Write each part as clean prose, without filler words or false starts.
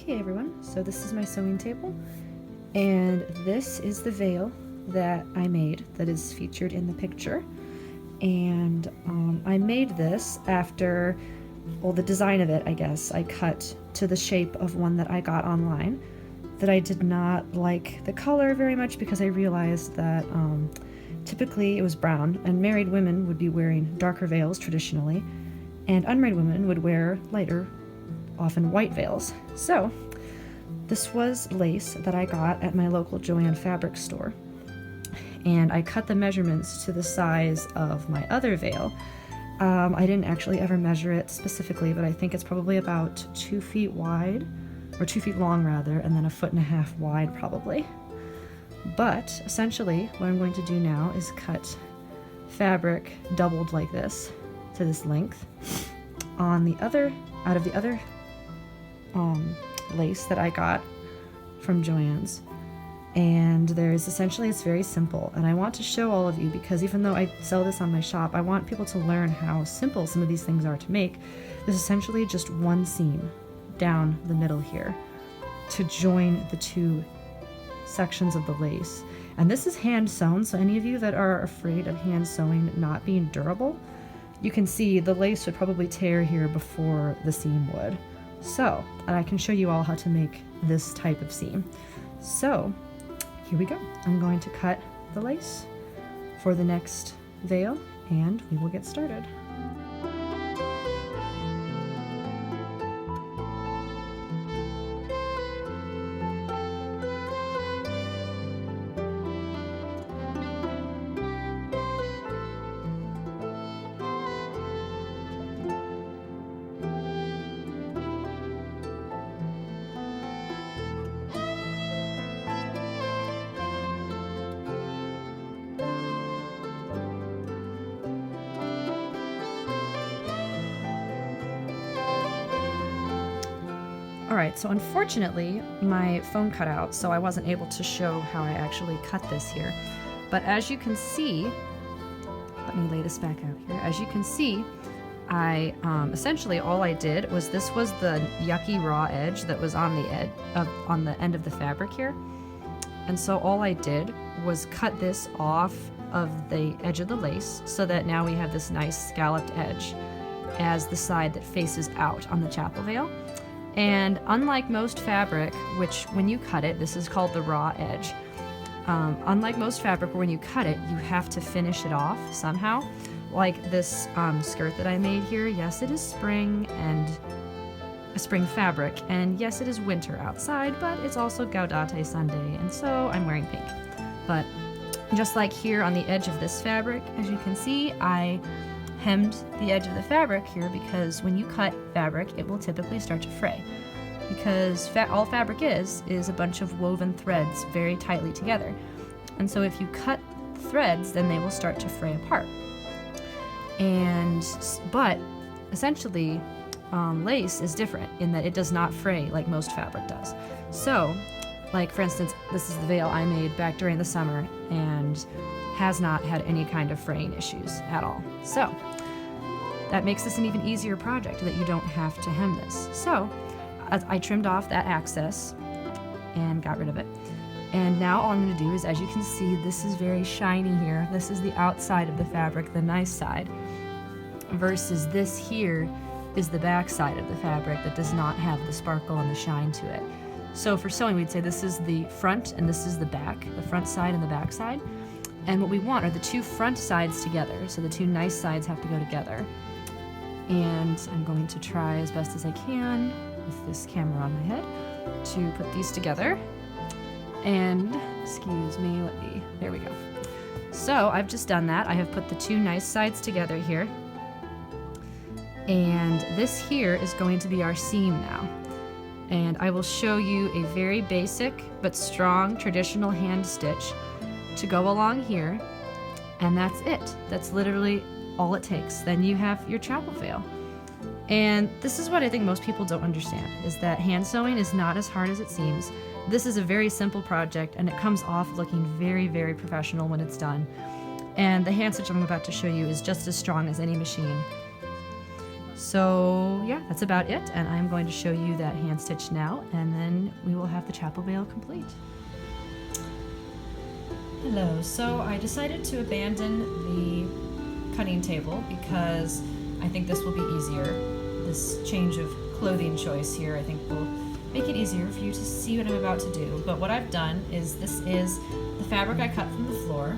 Okay everyone, so this is my sewing table, and this is the veil that I made that is featured in the picture. And I made this after, well, the design of it, I guess, I cut to the shape of one that I got online that I did not like the color very much because I realized that typically it was brown, and married women would be wearing darker veils traditionally, and unmarried women would wear lighter, often white veils. So this was lace that I got at my local Joann fabric store, and I cut the measurements to the size of my other veil. I didn't actually ever measure it specifically, but I think it's probably about 2 feet wide, or 2 feet long rather, and then 1.5 feet wide probably. But essentially what I'm going to do now is cut fabric doubled like this to this length on the other, out of the other lace that I got from Joann's. And there's essentially, it's very simple, and I want to show all of you because even though I sell this on my shop, I want people to learn how simple some of these things are to make. There's essentially just one seam down the middle here to join the two sections of the lace. And this is hand sewn, so any of you that are afraid of hand sewing not being durable, you can see the lace would probably tear here before the seam would. So, and I can show you all how to make this type of seam. So, here we go. I'm going to cut the lace for the next veil, and we will get started. Alright, so unfortunately my phone cut out, so I wasn't able to show how I actually cut this here. But as you can see, let me lay this back out here. As you can see, I essentially all I did was, this was the yucky raw edge that was on the end of the fabric here. And so all I did was cut this off of the edge of the lace so that now we have this nice scalloped edge as the side that faces out on the chapel veil. And unlike most fabric, which when you cut it, this is called the raw edge. Unlike most fabric, when you cut it, you have to finish it off somehow. Like this skirt that I made here, yes, it is spring and a spring fabric, and yes, it is winter outside, but it's also Gaudete Sunday, and so I'm wearing pink. But just like here on the edge of this fabric, as you can see, I hemmed the edge of the fabric here because when you cut fabric, it will typically start to fray. Because all fabric is a bunch of woven threads very tightly together. And so if you cut threads, then they will start to fray apart. But essentially, lace is different in that it does not fray like most fabric does. So, like for instance, this is the veil I made back during the summer and has not had any kind of fraying issues at all. So, that makes this an even easier project that you don't have to hem this. So, I trimmed off that excess and got rid of it. And now all I'm going to do is, as you can see, this is very shiny here. This is the outside of the fabric, the nice side, versus this here is the back side of the fabric that does not have the sparkle and the shine to it. So for sewing, we'd say this is the front and this is the back, the front side and the back side. And what we want are the two front sides together, so the two nice sides have to go together. And I'm going to try as best as I can with this camera on my head to put these together. And, excuse me, there we go. So I've just done that. I have put the two nice sides together here. And this here is going to be our seam now. and I will show you a very basic but strong traditional hand stitch to go along here, and that's it. That's literally all it takes. Then you have your chapel veil. And this is what I think most people don't understand, is that hand sewing is not as hard as it seems. This is a very simple project, and it comes off looking very, very professional when it's done. And the hand stitch I'm about to show you is just as strong as any machine. So yeah, that's about it, and I'm going to show you that hand stitch now, and then we will have the chapel veil complete. Hello, so I decided to abandon the cutting table because I think this will be easier. This change of clothing choice here I think will make it easier for you to see what I'm about to do. But what I've done is, this is the fabric I cut from the floor.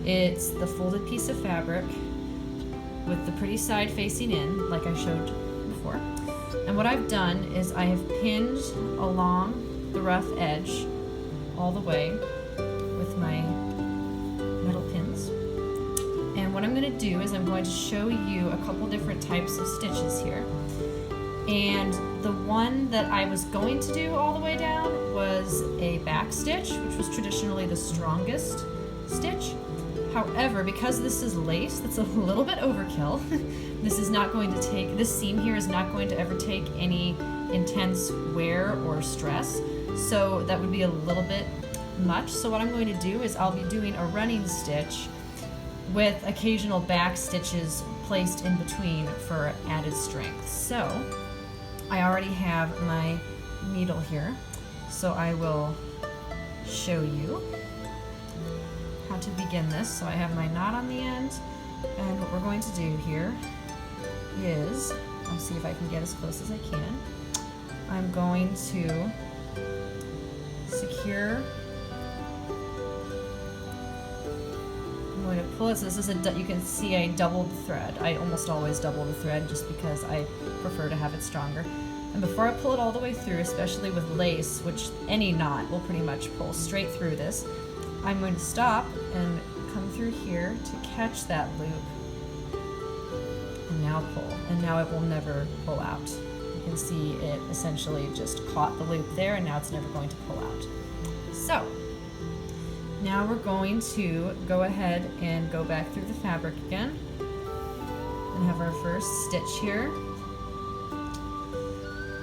It's the folded piece of fabric with the pretty side facing in, like I showed before. And what I've done is I have pinned along the rough edge all the way with my metal pins. And what I'm going to do is I'm going to show you a couple different types of stitches here. And the one that I was going to do all the way down was a back stitch, which was traditionally the strongest stitch. However, because this is lace, that's a little bit overkill. This is not going to take, this seam here is not going to ever take any intense wear or stress. So that would be a little bit much. So what I'm going to do is I'll be doing a running stitch with occasional back stitches placed in between for added strength. So I already have my needle here, so I will show you how to begin this. So I have my knot on the end, and what we're going to do here is, I'll see if I can get as close as I can. I'm going to secure, I'm going to pull it. So this is you can see I doubled the thread. I almost always double the thread just because I prefer to have it stronger. And before I pull it all the way through, especially with lace, which any knot will pretty much pull straight through this, I'm going to stop and come through here to catch that loop, and now pull, and now it will never pull out. You can see it essentially just caught the loop there, and now it's never going to pull out. So now we're going to go ahead and go back through the fabric again and have our first stitch here.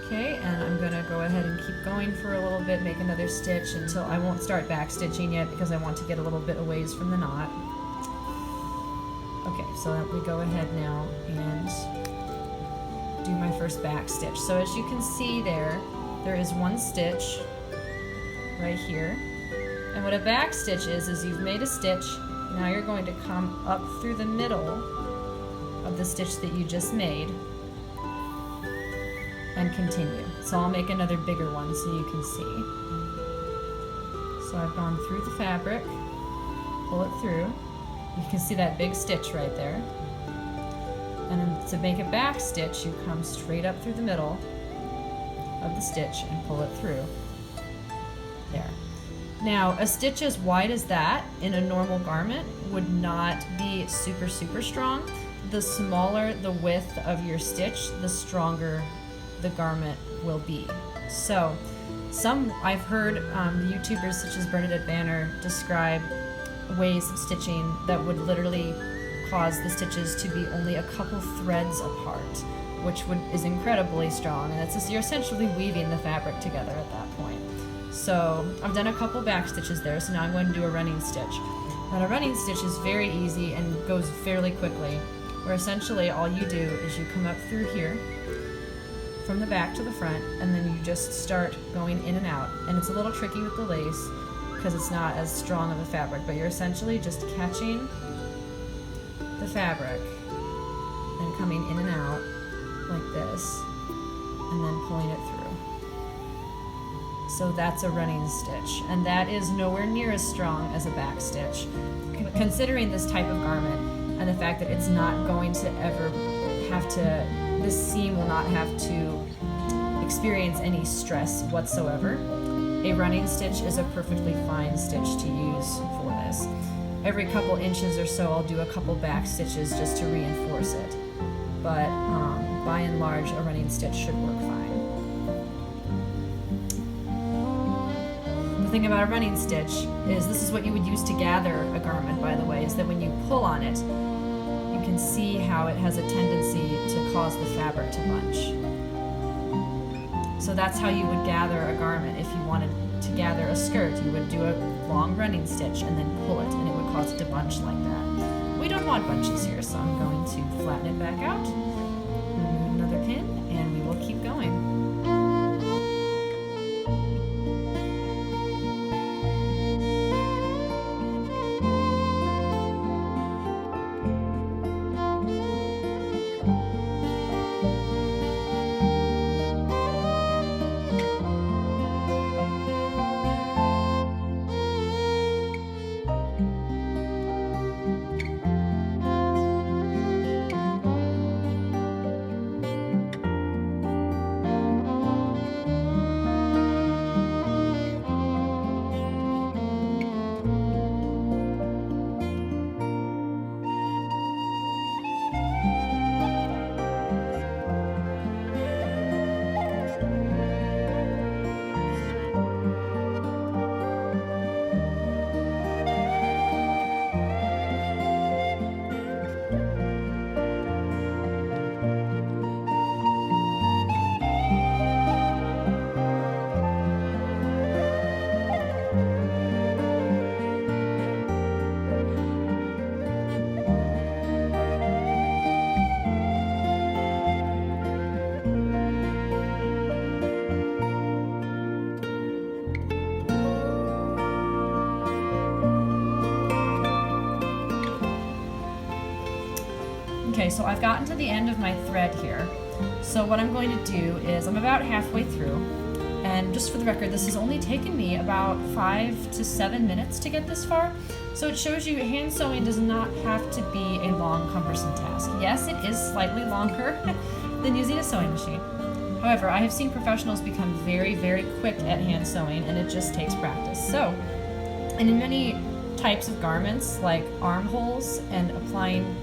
Okay, and I'm going to go ahead and keep going for a little bit, make another stitch until I won't start back stitching yet because I want to get a little bit away from the knot. Okay, so we go ahead now and do my first back stitch. So as you can see there is one stitch right here. And what a back stitch is you've made a stitch, now you're going to come up through the middle of the stitch that you just made and continue. So I'll make another bigger one so you can see. So I've gone through the fabric, pull it through. You can see that big stitch right there. And then to make a back stitch, you come straight up through the middle of the stitch and pull it through. There. Now, a stitch as wide as that in a normal garment would not be super, super strong. The smaller the width of your stitch, the stronger the garment will be. So I've heard YouTubers such as Bernadette Banner describe ways of stitching that would literally cause the stitches to be only a couple threads apart, which is incredibly strong, and it's just, you're essentially weaving the fabric together at that point. So I've done a couple back stitches there, so now I'm going to do a running stitch. And a running stitch is very easy and goes fairly quickly, where essentially all you do is you come up through here from the back to the front, and then you just start going in and out. And it's a little tricky with the lace because it's not as strong of a fabric, but you're essentially just catching the fabric and coming in and out like this, and then pulling it through. So that's a running stitch, and that is nowhere near as strong as a back stitch. Considering this type of garment and the fact that it's not going to ever have to, this seam will not have to experience any stress whatsoever, a running stitch is a perfectly fine stitch to use for this. Every couple inches or so I'll do a couple back stitches just to reinforce it, but by and large a running stitch should work fine. thing about a running stitch is this is what you would use to gather a garment, by the way, is that when you pull on it, you can see how it has a tendency to cause the fabric to bunch. So that's how you would gather a garment. If you wanted to gather a skirt, you would do a long running stitch and then pull it, and it would cause it to bunch like that. We don't want bunches here, so I'm going to flatten it back out, remove another pin, and we will keep going. Okay, so I've gotten to the end of my thread here. So what I'm going to do is I'm about halfway through, and just for the record, this has only taken me about 5 to 7 minutes to get this far. So it shows you hand sewing does not have to be a long, cumbersome task. Yes, it is slightly longer than using a sewing machine. However, I have seen professionals become very, very quick at hand sewing, and it just takes practice. So, and in many types of garments, like armholes and applying,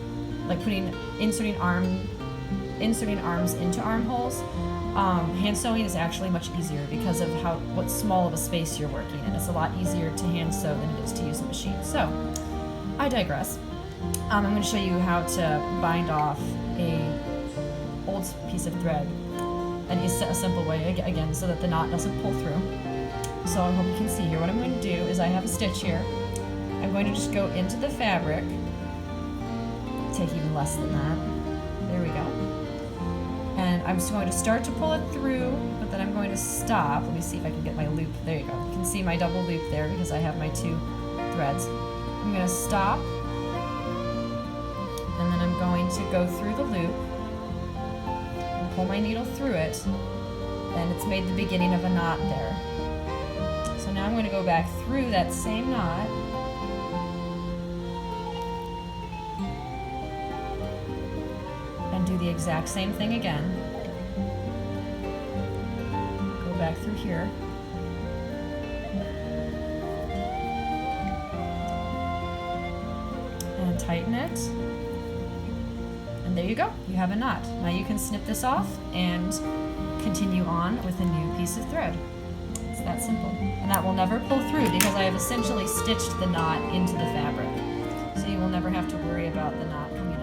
like inserting arms into armholes, hand sewing is actually much easier because of what small of a space you're working in. It's a lot easier to hand sew than it is to use a machine. So, I digress. I'm going to show you how to bind off a old piece of thread, and a simple way, again, so that the knot doesn't pull through. So I hope you can see here. What I'm going to do is I have a stitch here. I'm going to just go into the fabric, take even less than that. There we go. And I'm just going to start to pull it through, but then I'm going to stop. Let me see if I can get my loop. There you go. You can see my double loop there because I have my 2 threads. I'm going to stop, and then I'm going to go through the loop, pull my needle through it, and it's made the beginning of a knot there. So now I'm going to go back through that same knot, and do the exact same thing again. Go back through here. And tighten it. And there you go, you have a knot. Now you can snip this off and continue on with a new piece of thread. It's that simple. And that will never pull through because I have essentially stitched the knot into the fabric. So you will never have to worry about the knot coming in.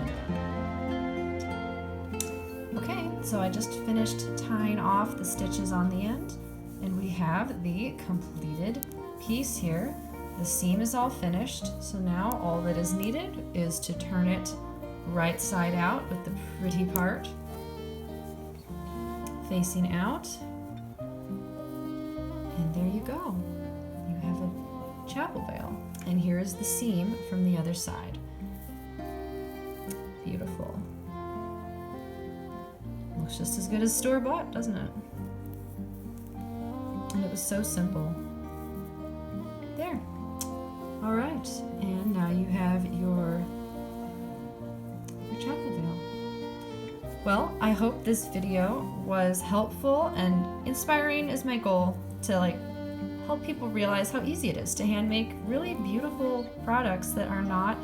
Okay, so I just finished tying off the stitches on the end, and we have the completed piece here. The seam is all finished, so now all that is needed is to turn it right side out with the pretty part facing out, and there you go. You have a chapel veil, and here is the seam from the other side. Beautiful. Looks just as good as store-bought, doesn't it? And it was so simple. There. All right, and now you have your chapel veil. Well, I hope this video was helpful, and inspiring is my goal, to help people realize how easy it is to hand make really beautiful products that are not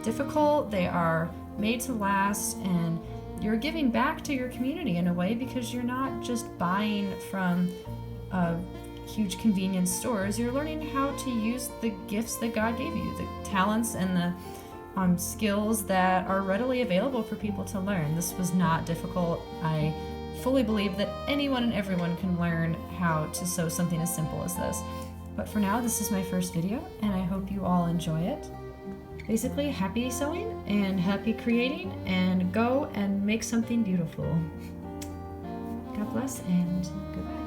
difficult. They are made to last, and you're giving back to your community in a way because you're not just buying from a huge convenience stores. You're learning how to use the gifts that God gave you, the talents and the skills that are readily available for people to learn. This was not difficult. I fully believe that anyone and everyone can learn how to sew something as simple as this. But for now, this is my first video, and I hope you all enjoy it. Basically, happy sewing and happy creating, and go and make something beautiful. God bless, and goodbye.